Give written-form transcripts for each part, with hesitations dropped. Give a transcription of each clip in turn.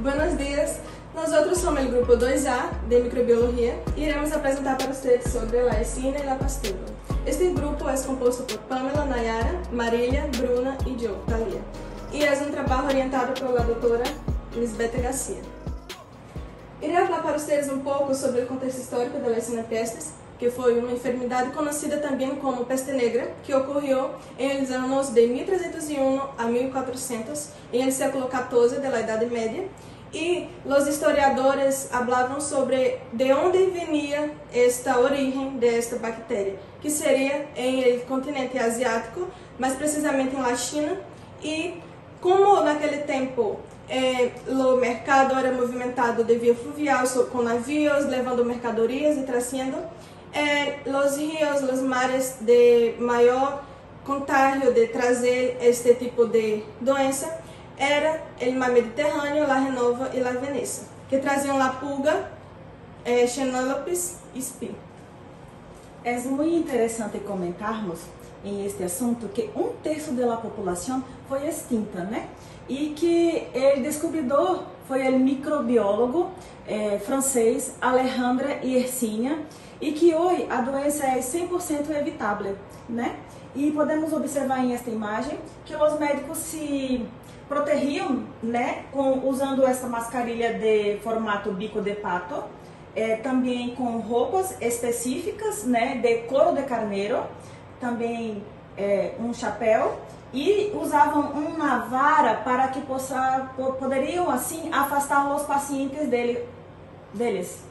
Buenos dias! Nós outros somos o grupo 2A de microbiologia e iremos apresentar para vocês sobre a Yersinia e a pastura. Este grupo é composto por Pamela, Nayara, Marília, Bruna e eu, Thalia. E é um trabalho orientado pela doutora Lisbeth Garcia. Irei falar para vocês um pouco sobre o contexto histórico da Yersinia pestis, que foi uma enfermidade conhecida também como peste negra, que ocorreu em os anos de 1301 a 1400, em el século XIV da Idade Média, e os historiadores falavam sobre de onde vinha esta origem desta bactéria, que seria em el continente asiático, mais precisamente na China, e como naquele tempo o mercado era movimentado de via fluvial, com navios levando mercadorias e trazendo, os rios, os mares de maior contágio de trazer este tipo de doença era o mar Mediterrâneo, a Renova e a Veneza, que traziam a pulga, Xenopus sp. É muito interessante comentarmos em este assunto que um terço da população foi extinta, né? E que o descobridor foi o microbiólogo francês Alexandre Yersinia, e que hoje a doença é 100% evitável, né? E podemos observar em esta imagem que os médicos se protegiam, né, usando essa mascarilha de formato bico de pato, também com roupas específicas, né, de couro de carneiro, também um chapéu, e usavam uma vara para que poderiam assim afastar os pacientes deles.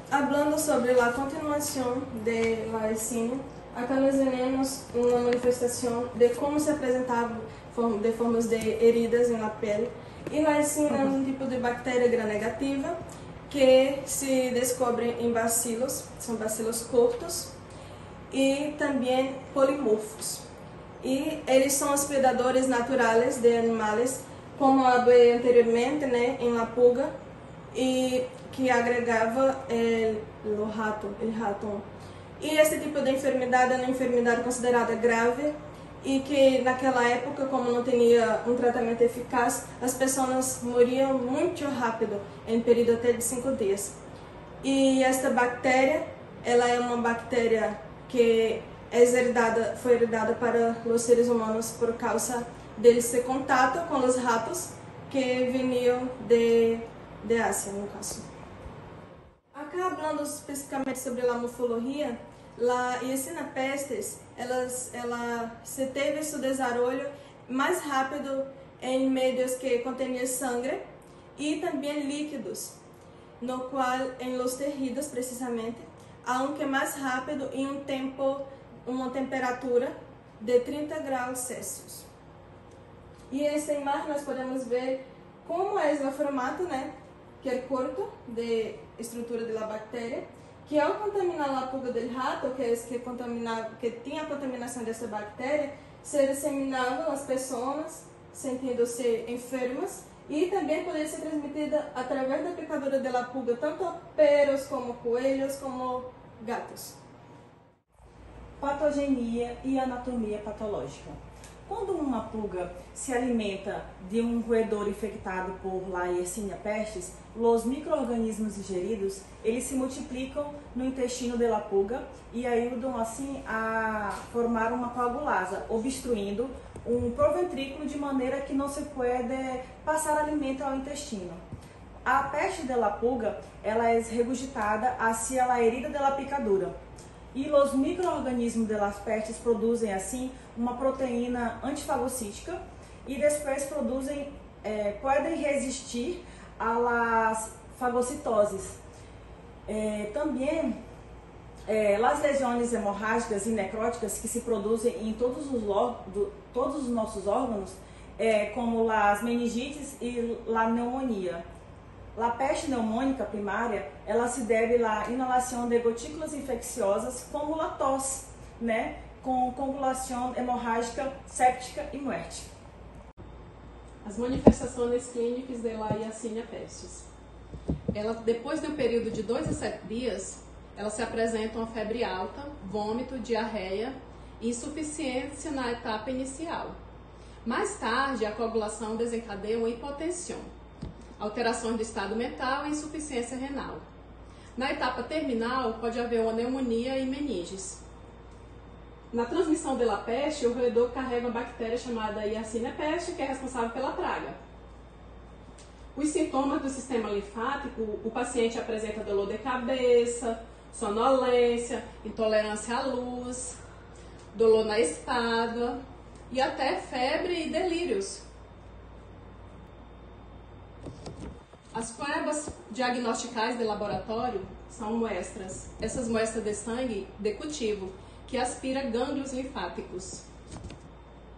Hablando sobre a continuação de la Yersinia, acá nós veremos uma manifestação de como se apresentava de formas de heridas na pele. E a Yersinia é um tipo de bactéria gram-negativa que se descobre em bacilos, são bacilos curtos e também polimorfos. E eles são os predadores naturais de animais, como falei anteriormente, né, em la pulga, e que agregava o rato. E esse tipo de enfermidade é uma enfermidade considerada grave e que naquela época, como não tinha um tratamento eficaz, as pessoas morriam muito rápido, em período até de 5 dias. E esta bactéria, ela é uma bactéria que foi herdada para os seres humanos por causa deles ter contato com os ratos que vinham de Ásia, no caso. Acá, falando especificamente sobre a morfologia, a Yersinia pestis, ela se teve seu desenvolvimento mais rápido em meios que continham sangue e também líquidos, no qual em los tejidos precisamente, aunque mais rápido em uma temperatura de 30 graus Celsius. E esta imagem nós podemos ver como é o formato, né, que é curto de estrutura da bactéria, que ao contaminar a pulga do rato, que tinha a contaminação dessa bactéria, se disseminavam as pessoas, sentindo-se enfermas, e também poderia ser transmitida através da picadura da pulga, tanto a perros como coelhos, como gatos. Patogenia e anatomia patológica. Quando uma pulga se alimenta de um roedor infectado por Yersinia pestis, os micro-organismos ingeridos, eles se multiplicam no intestino da pulga e ajudam assim a formar uma coagulasa, obstruindo um proventrículo de maneira que não se pode passar alimento ao intestino. A peste da pulga, ela é regurgitada hacia a herida da picadura. E os micro-organismos das pestes produzem assim uma proteína antifagocítica e depois podem resistir às fagocitoses. Também as lesões hemorrágicas e necróticas que se produzem em todos os nossos órgãos, como as meningites e a pneumonia. A peste pneumônica primária, ela se deve à inalação de gotículas infecciosas, como a tosse, né, com coagulação hemorrágica, séptica e morte. As manifestações clínicas da Yersinia pestis. Depois de um período de 2 a 7 dias, elas se apresentam a febre alta, vômito, diarreia e insuficiência na etapa inicial. Mais tarde, a coagulação desencadeia uma hipotensão. alterações do estado mental e insuficiência renal. Na etapa terminal, pode haver uma pneumonia e meninges. Na transmissão da peste, o roedor carrega uma bactéria chamada Yersinia pestis, que é responsável pela praga. Os sintomas do sistema linfático, o paciente apresenta dor de cabeça, sonolência, intolerância à luz, dor na espádua e até febre e delírios. As provas diagnosticais de laboratório são muestras. Essas muestras de sangue de cultivo, que aspira gânglios linfáticos.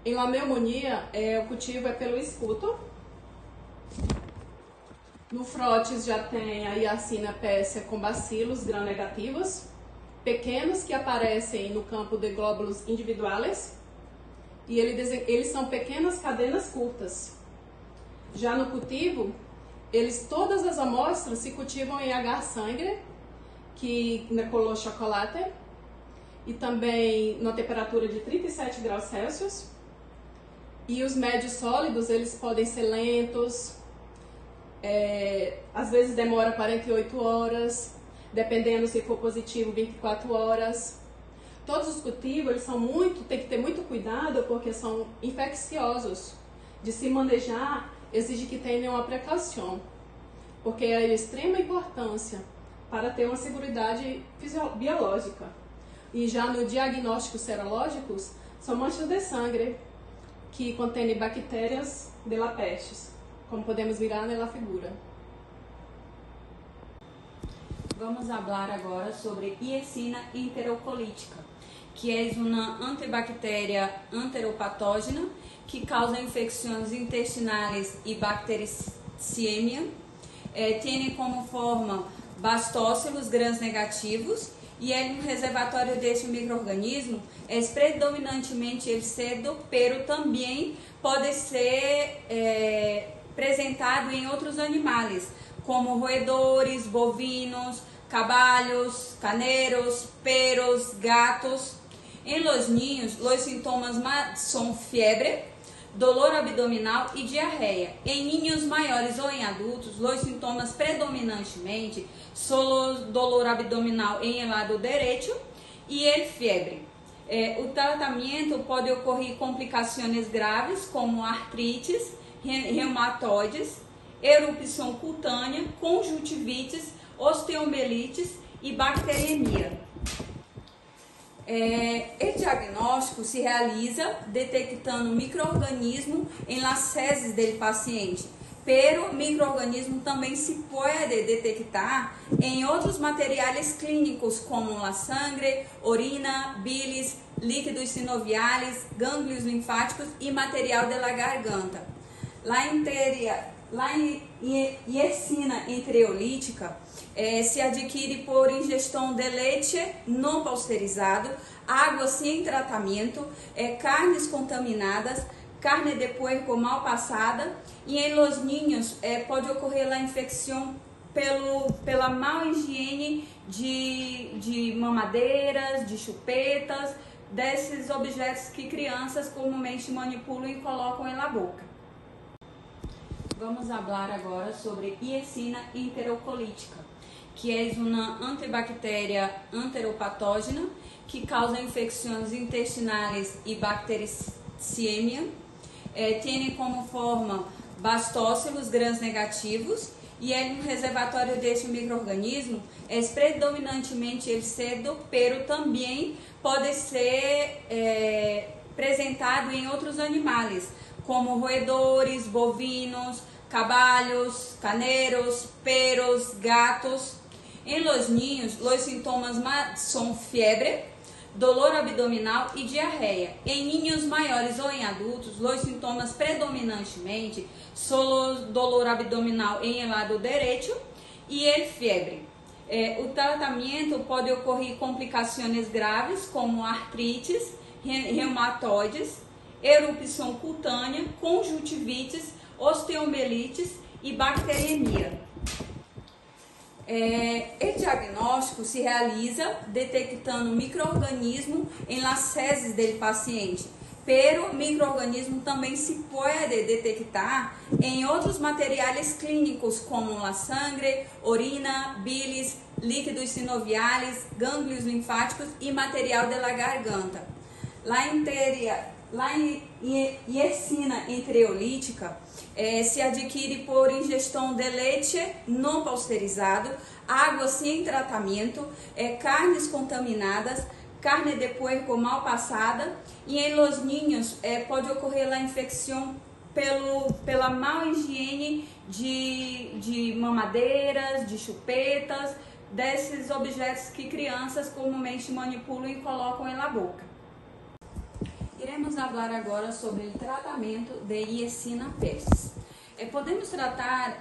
Em pneumonia, o cultivo é pelo esputo. No frótis já tem a Yersinia pestis com bacilos gram-negativos, pequenos que aparecem no campo de glóbulos individuais, e eles são pequenas cadenas curtas. Já no cultivo, todas as amostras se cultivam em H-sangue, que na color chocolate, e também na temperatura de 37 graus Celsius. E os médios sólidos, eles podem ser lentos, às vezes demora 48 horas, dependendo se for positivo, 24 horas. Todos os cultivos, eles tem que ter muito cuidado, porque são infecciosos. De se manejar, exige que tenha uma precaução, porque é de extrema importância para ter uma segurança biológica. E já no diagnóstico serológicos, são manchas de sangue que contêm bactérias de la pestis, como podemos ver na figura. Vamos falar agora sobre Yersinia enterocolítica, que é uma antibactéria enteropatógena que causa infecções intestinais e bactericemia. Tem como forma bastócilos gram-negativos e é um reservatório desse micro-organismo. É predominantemente ele cedo, pero também pode ser apresentado em outros animais, como roedores, bovinos, caballos, carneiros, perros, gatos. Em los niños, os sintomas são febre, dolor abdominal e diarreia. Em niños maiores ou em adultos, os sintomas predominantemente são dolor abdominal em el lado direito e febre. O tratamento pode ocorrer complicações graves como artrites, reumatoides, erupção cutânea, conjuntivites, osteomielites e bacteremia. O diagnóstico se realiza detectando micro-organismo em las fezes do paciente, pero micro-organismo também se pode detectar em outros materiais clínicos como a sangue, urina, bilis, líquidos sinoviais, gânglios linfáticos e material da garganta. Yersinia enterolítica se adquire por ingestão de leite não pasteurizado, água sem tratamento, carnes contaminadas, carne de puerco mal passada, e em los niños pode ocorrer a infecção pela má higiene de mamadeiras, de chupetas, desses objetos que crianças comumente manipulam e colocam na boca. Vamos falar agora sobre Yersinia enterocolítica, que é uma antibactéria enteropatógena que causa infecções intestinais e bactericemia. Tem como forma bastócilos gram-negativos e é um reservatório desse micro-organismo. É predominantemente ele cedo, pero também pode ser apresentado em outros animais, como roedores, bovinos, caballos, carneiros, perros, gatos. Em los niños, os sintomas são febre, dolor abdominal e diarreia. Em niños maiores ou em adultos, os sintomas predominantemente são dolor abdominal em el lado direito e febre. O tratamento pode ocorrer complicações graves como artrites, reumatoides, erupção cutânea, conjuntivites, osteomielites e bacteremia. O diagnóstico se realiza detectando micro-organismo em las fezes do paciente, pero microorganismo também se pode detectar em outros materiais clínicos como a sangue, urina, bilis, líquidos sinoviais, gânglios linfáticos e material de la garganta. Lá em Yersinia entreolítica se adquire por ingestão de leite não pasteurizado, água sem tratamento, carnes contaminadas, carne de puerco mal passada, e em los niños pode ocorrer a infecção pela má higiene de mamadeiras, de chupetas, desses objetos que crianças comumente manipulam e colocam na boca. Iremos falar agora sobre o tratamento de Yersinia pestis. Podemos tratar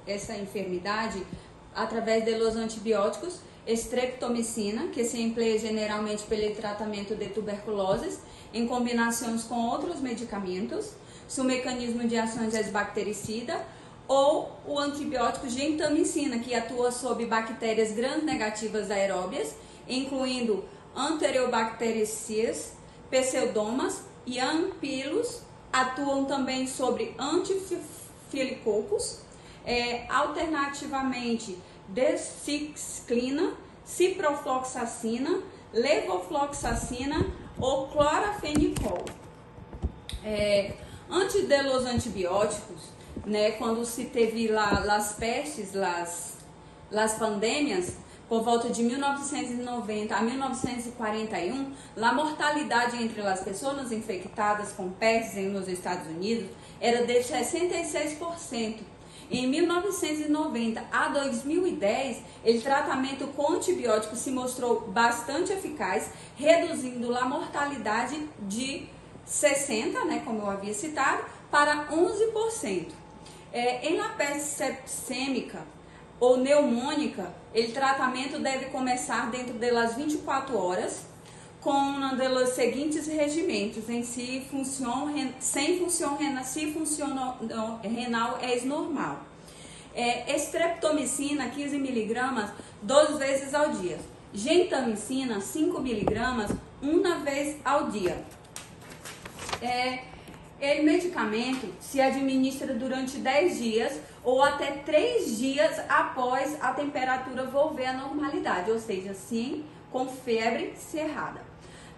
essa enfermidade através de los antibióticos, streptomicina, que se emprega generalmente pelo tratamento de tuberculose, em combinações com outros medicamentos. Seu mecanismo de ação é bactericida, ou o antibiótico gentamicina, que atua sobre bactérias gram-negativas aeróbias, incluindo Enterobacteriaceae, Pseudomonas e Ampylus. Atuam também sobre antifilicoccus, alternativamente desciclina, ciprofloxacina, levofloxacina ou clorafenicol. Antes de los antibióticos, quando se teve as pestes, as pandemias, por volta de 1990 a 1941, a mortalidade entre as pessoas infectadas com pestes nos Estados Unidos era de 66%. Em 1990 a 2010, o tratamento com antibióticos se mostrou bastante eficaz, reduzindo a mortalidade de 60%, como eu havia citado, para 11%. Em la peste sepsêmica ou pneumônica, o tratamento deve começar dentro das 24 horas, com um dos seguintes regimentos, se função renal é normal. Streptomicina, 15 mg, 2 vezes ao dia. Gentamicina, 5 mg, 1 vez ao dia. O medicamento se administra durante 10 dias ou até 3 dias após a temperatura volver à normalidade, ou seja, sim, com febre cerrada.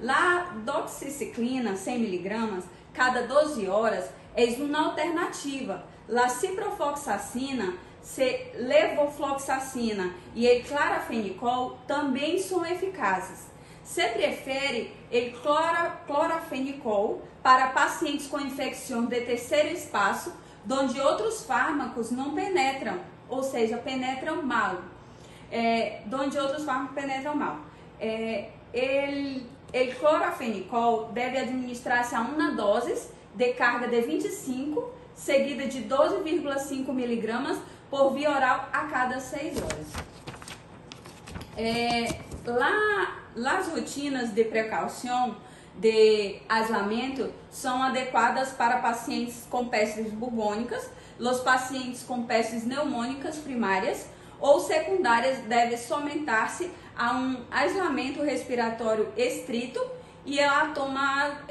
A doxiciclina, 100 mg, cada 12 horas, é uma alternativa. A ciprofloxacina, levofloxacina e o clorafenicol também são eficazes. Se prefere o clorafenicol para pacientes com infecção de terceiro espaço, onde outros fármacos não penetram, ou seja, penetram mal. O clorafenicol deve administrar-se a uma dose de carga de 25, seguida de 12,5 mg por via oral a cada 6 horas. As rotinas de precaução de isolamento são adequadas para pacientes com pestes bubônicas. Os pacientes com pestes pneumônicas primárias ou secundárias devem somente-se a um isolamento respiratório estrito e a tomar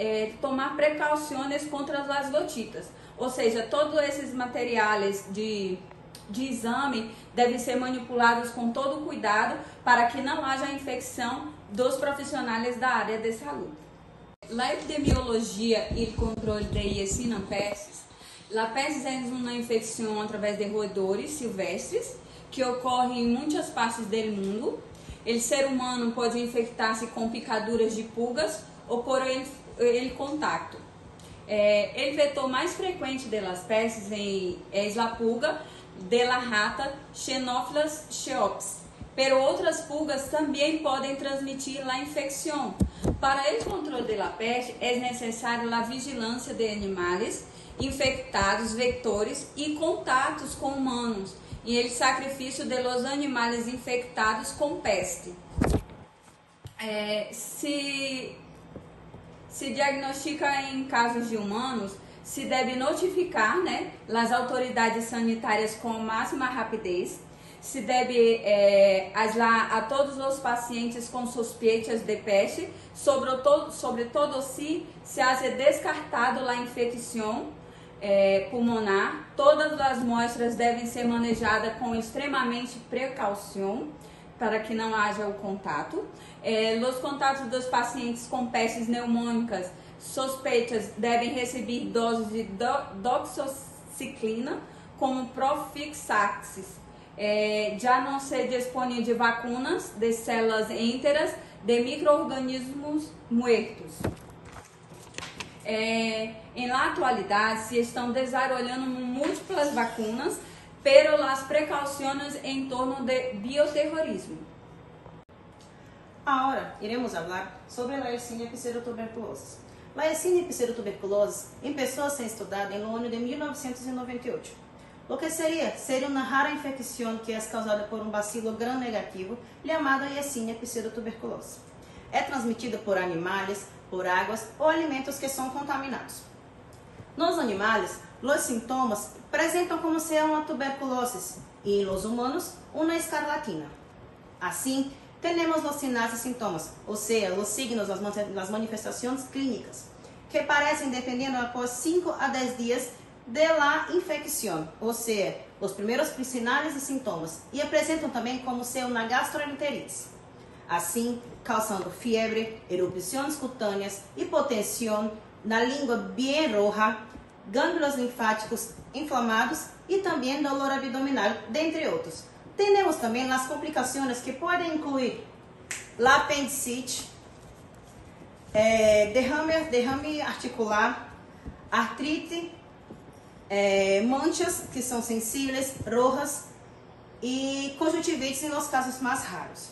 precauções contra as gotitas. Ou seja, todos esses materiais de exame devem ser manipulados com todo cuidado para que não haja infecção dos profissionais da área de saúde. A epidemiologia e o controle de Yersinia pestis. A pestis é uma infecção através de roedores silvestres que ocorre em muitas partes do mundo. O ser humano pode infectar-se com picaduras de pulgas ou por ele contato. O vetor mais frequente das pestes é a pulga de la rata Xenophilus Cheops, pero outras pulgas também podem transmitir a infecção. Para o controle da peste é necessário a vigilância de animais infectados, vetores e contatos com humanos e o sacrifício de los animais infectados com peste. Se diagnostica em casos de humanos, se deve notificar as autoridades sanitárias com máxima rapidez. se deve aislar a todos os pacientes com suspeitas de peste, sobretudo se haja descartado a infecção pulmonar. Todas as amostras devem ser manejadas com extremamente precaução para que não haja o contato. Os contatos dos pacientes com pestes pneumônicas suspeitas devem receber doses de doxiciclina como profilaxis. Já não se dispõe de vacinas de células íntegras de micro-organismos mortos. Na atualidade, se estão desenvolvendo múltiplas vacinas, pero as precauções em torno de bioterrorismo. Agora, iremos falar sobre a Yersinia pseudotuberculosis. A Yersinia pseudotuberculosis começou a ser estudada no ano de 1998. O que seria uma rara infecção que é causada por um bacilo gram-negativo chamado Yersinia pseudotuberculosis. É transmitida por animais, por águas ou alimentos que são contaminados. Nos animais, os sintomas apresentam como ser uma tuberculose e nos humanos, uma escarlatina. Assim, temos os sinais e sintomas, ou seja, os signos, as manifestações clínicas, que aparecem dependendo após 5 a 10 dias da infecção, ou seja, os primeiros sinais e sintomas, e apresentam também como ser uma gastroenterite. Assim, causando febre, erupções cutâneas, hipotensão, na língua bem roja, gânglios linfáticos inflamados e também dolor abdominal, dentre outros. Temos também as complicações que podem incluir a apendicite, derrame articular, artrite, manchas que são sensíveis, rojas e conjuntivites nos casos mais raros.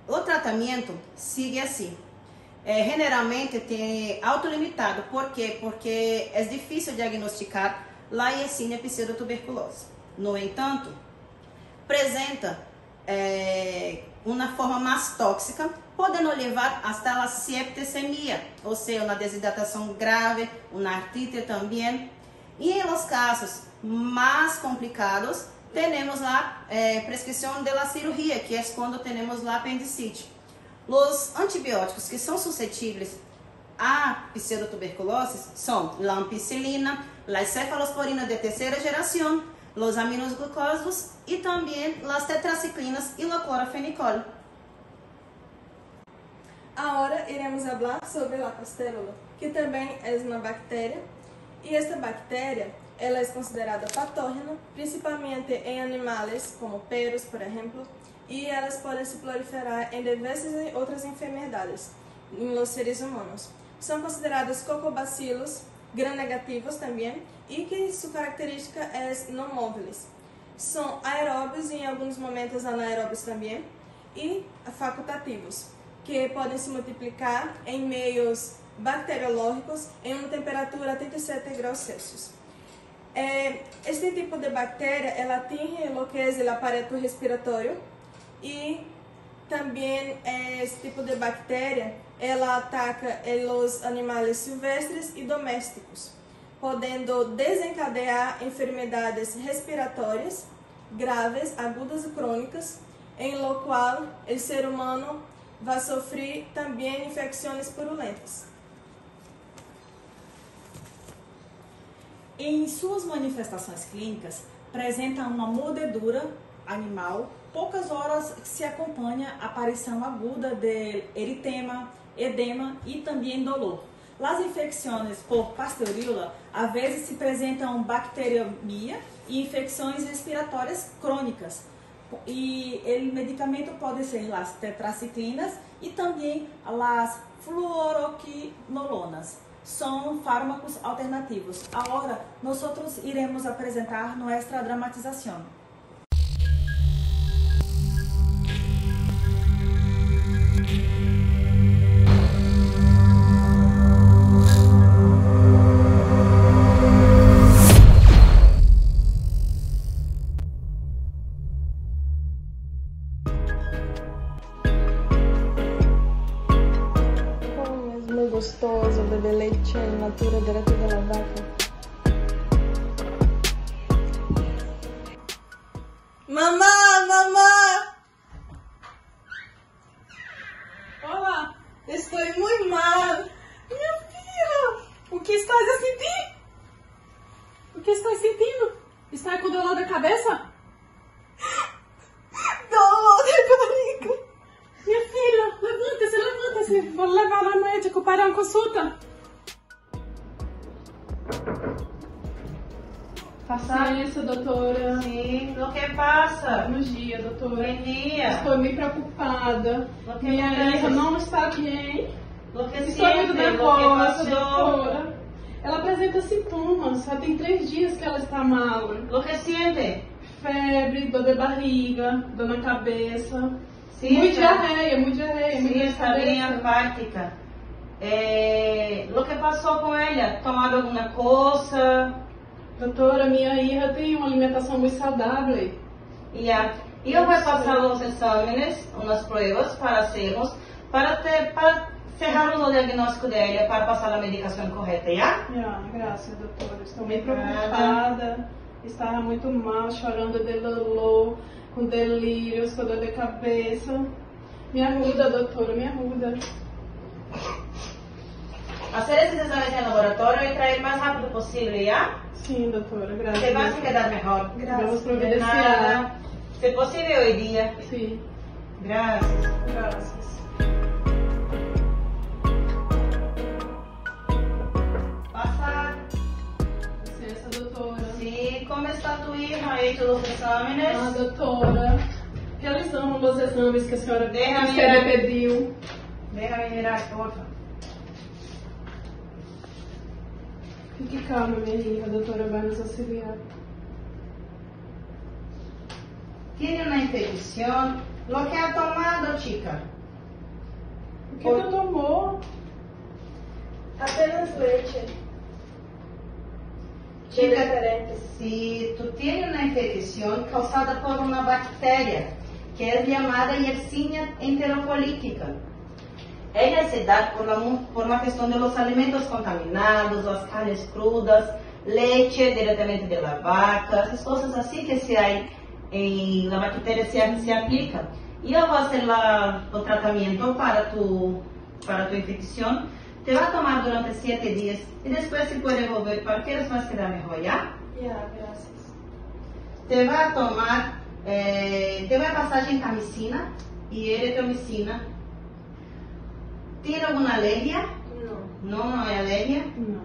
O tratamento sigue assim. Generalmente tem autolimitado. Por quê? Porque é difícil diagnosticar a Yersinia pseudotuberculose. No entanto, apresenta uma forma mais tóxica, podendo levar até a septicemia, ou seja, uma desidratação grave, uma artrite também. E em os casos mais complicados, temos a prescrição da cirurgia, que é quando temos a apendicite. Os antibióticos que são suscetíveis à pseudotuberculose são a ampicilina, a cefalosporina de terceira geração, os aminoglucósidos e também as tetraciclinas e o clorofenicol. Agora iremos falar sobre a pastélula, que também é uma bactéria, e esta bactéria ela é considerada patógena, principalmente em animais como perros, por exemplo, e elas podem se proliferar em diversas outras enfermidades nos seres humanos. São considerados cocobacilos gram-negativos também, e que sua característica é não móveis. São aeróbios e em alguns momentos anaeróbios também, e facultativos, que podem se multiplicar em meios bacteriológicos em uma temperatura a 37 graus Celsius. Este tipo de bactéria ela atinge o que é o aparato respiratório, e também esse tipo de bactéria ela ataca os animais silvestres e domésticos, podendo desencadear enfermidades respiratórias graves, agudas e crônicas, em lo qual o ser humano vai sofrer também infecções purulentas. Em suas manifestações clínicas, apresenta uma mordedura animal, poucas horas se acompanha a aparição aguda de eritema, edema e também dolor. As infecções por Pasteurella, às vezes se apresentam bacteriemia e infecções respiratórias crônicas. E o medicamento pode ser as tetraciclinas e também as fluoroquinolonas. São fármacos alternativos. Agora, nós iremos apresentar nossa dramatização. Gostoso, beber leite in natura direto da vaca. Mamá, mamá. Olá, Estou muito mal. minha filha, o que estás a sentir? O que estás sentindo? Está com dor da cabeça? Dor de barriga. Minha filha, levanta-se, levanta-se. Vou levar ao médico para uma consulta. Licença, doutora. Sim, o que passa? Bom dia, doutora. Bom dia. Estou meio preocupada. O que Minha acontece? hija não está bem. O que Estou muito siente? O que nervosa, passou? doutora. Ela apresenta sintomas. Já tem 3 dias que ela está mal. O que siente? Febre, dor de barriga, dor na cabeça. Sim, Muito diarreia, muito Sim, dor de está bem cabeça. apática. O que passou com ela? Tomado alguma coisa? Doutora, minha hija tem uma alimentação muito saudável. Ya. E eu vou passar os exames, umas provas para hacermos, para cerrarmos o diagnóstico dela, para passar a medicação correta, já? Graças, doutora. Estou meio Nada. preocupada. Estava muito mal, chorando de dolor, com delírios, com dor de cabeça. Me ajuda, doutora, me ajuda. Fazer esses exames em laboratório e trazer o mais rápido possível, já? Sim, doutora, graças Você a vai Deus. se quedar melhor. Vamos De providenciar. nada. Se possível, hoje dia. Sim, Graças. graças. Passar. Licença, doutora. Sim, como está tua hija aí, todos os exames? Doutora, realizamos os exames que a senhora Déjame me mirar. pediu. Déjame mirar, porfa. Fique calma, minha hija, a doutora vai nos auxiliar. Tiene una infección. Lo que ha tomado, chica. O que tu tomou? Apenas leite. Chica, Diferentes. si tú tienes una infección causada por una bacteria que es llamada Yersinia enterocolítica. Ella se da por una cuestión de los alimentos contaminados, las carnes crudas, leche directamente de la vaca, esas cosas así que se hay en la bacteria se aplica. Y yo voy a hacer el tratamiento para tu infección. Te va a tomar durante 7 días y después se puede volver para que vas a quedar mejor, ¿ya? Ya, gracias. Te va a tomar, te va a pasar gentamicina y eritromicina. ¿Tiene alguna alergia? No. No, no hay alergia. Não.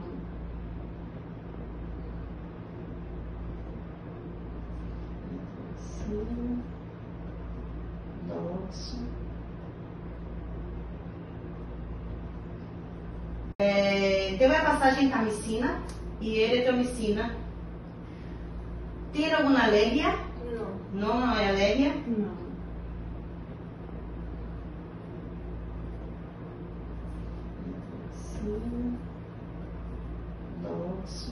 Sim. Doxo. Te vai passar gentamicina e eritromicina. Tem alguma alergia? No. Não, não é alergia. Não. Sim. Doxo.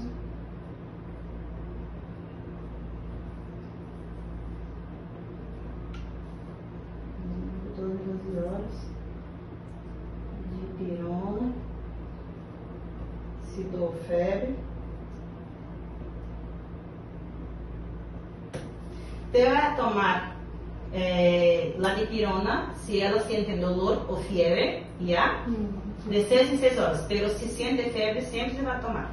De pirona, se dou febre. Te vai tomar la dipirona se ela sente dolor ou febre, já? De 6 em 6 horas, pero se sente febre sempre se vai tomar.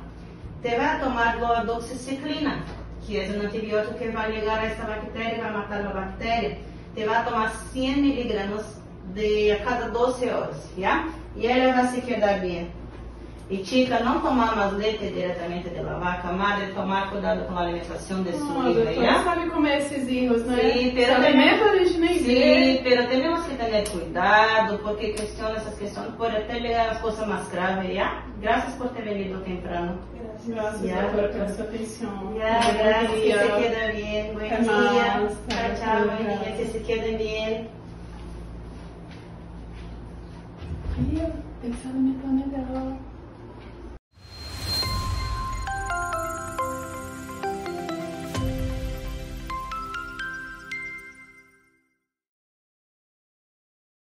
Te vai tomar doxiciclina, que é um antibiótico que vai ligar a essa bactéria, vai matar a bactéria. Te vai tomar 100 miligramas a cada 12 horas, já? E ela vai se quedar bem. E chica, não tomar mais leite diretamente da vaca, madre, tomar cuidado com a alimentação de sua hija, Doutora, já? sabe comer esses hijos, né? Sí, pero Alimento a gente nem Sí, vê. pero tenemos que tener cuidado porque esas cuestiones pueden te llegar a las cosas más graves, ¿ya? Gracias por ter venido temprano. Graças, Ya, doutora, doctora. pela sua atenção. Ya, gracias, que se quede bien. Buen Hasta día. más. Chao, chao, buen día, Gracias. que se queden bien. Ih, tem que se alimentar melhor.